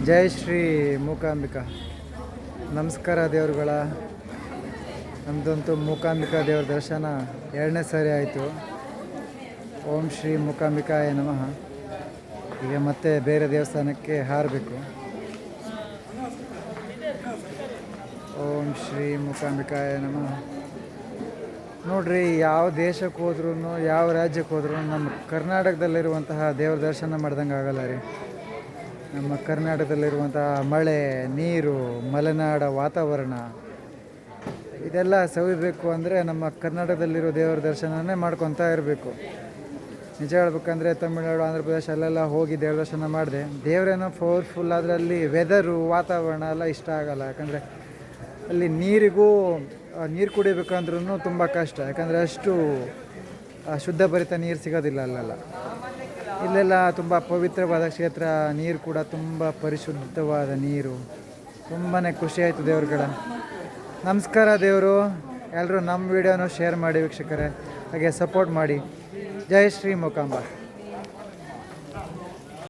ಜೈ ಶ್ರೀ ಮೂಕಾಂಬಿಕಾ. ನಮಸ್ಕಾರ ದೇವರುಗಳ. ನಮ್ಮದಂತೂ ಮೂಕಾಂಬಿಕಾ ದೇವ್ರ ದರ್ಶನ 2ನೇ ಸಾರಿ ಆಯಿತು. ಓಂ ಶ್ರೀ ಮೂಕಾಂಬಿಕಾಯ ನಮಃ. ಈಗ ಮತ್ತೆ ಬೇರೆ ದೇವಸ್ಥಾನಕ್ಕೆ ಹಾರಬೇಕು. ಓಂ ಶ್ರೀ ಮೂಕಾಂಬಿಕಾಯ ನಮಃ. ನೋಡ್ರಿ, ಯಾವ ದೇಶಕ್ಕೆ ಹೋದ್ರೂ ಯಾವ ರಾಜ್ಯಕ್ಕೆ ಹೋದ್ರೂ ನಮ್ಮ ಕರ್ನಾಟಕದಲ್ಲಿರುವಂತಹ ದೇವ್ರ ದರ್ಶನ ಮಾಡ್ದಂಗೆ ಆಗಲ್ಲ ರೀ. ನಮ್ಮ ಕರ್ನಾಟಕದಲ್ಲಿರುವಂತಹ ಮಳೆ, ನೀರು, ಮಲೆನಾಡ ವಾತಾವರಣ ಇದೆಲ್ಲ ಸವಿಬೇಕು ಅಂದರೆ ನಮ್ಮ ಕರ್ನಾಟಕದಲ್ಲಿರೋ ದೇವ್ರ ದರ್ಶನನೇ ಮಾಡ್ಕೊತಾ ಇರಬೇಕು. ನಿಜ ಹೇಳ್ಬೇಕಂದ್ರೆ ತಮಿಳುನಾಡು, ಆಂಧ್ರ ಪ್ರದೇಶ ಅಲ್ಲೆಲ್ಲ ಹೋಗಿ ದೇವ್ರ ದರ್ಶನ ಮಾಡಿದೆ. ದೇವರೇನೋ ಪವರ್ಫುಲ್, ಆದರೆ ಅಲ್ಲಿ ವೆದರು, ವಾತಾವರಣ ಎಲ್ಲ ಇಷ್ಟ ಆಗಲ್ಲ. ಯಾಕಂದರೆ ಅಲ್ಲಿ ನೀರು ಕುಡಿಬೇಕಂದ್ರೂ ತುಂಬ ಕಷ್ಟ. ಯಾಕಂದರೆ ಅಷ್ಟು ಶುದ್ಧಭರಿತ ನೀರು ಸಿಗೋದಿಲ್ಲ ಅಲ್ಲೆಲ್ಲ. ಇಲ್ಲೆಲ್ಲ ತುಂಬ ಪವಿತ್ರವಾದ ಕ್ಷೇತ್ರ, ನೀರು ಕೂಡ ತುಂಬ ಪರಿಶುದ್ಧವಾದ ನೀರು. ತುಂಬಾ ಖುಷಿ ಆಯಿತು ದೇವ್ರುಗಳ. ನಮಸ್ಕಾರ ದೇವರು. ಎಲ್ಲರೂ ನಮ್ಮ ವಿಡಿಯೋನೂ ಶೇರ್ ಮಾಡಿ ವೀಕ್ಷಕರೇ, ಹಾಗೆ ಸಪೋರ್ಟ್ ಮಾಡಿ. ಜೈ ಶ್ರೀ ಮೂಕಾಂಬ.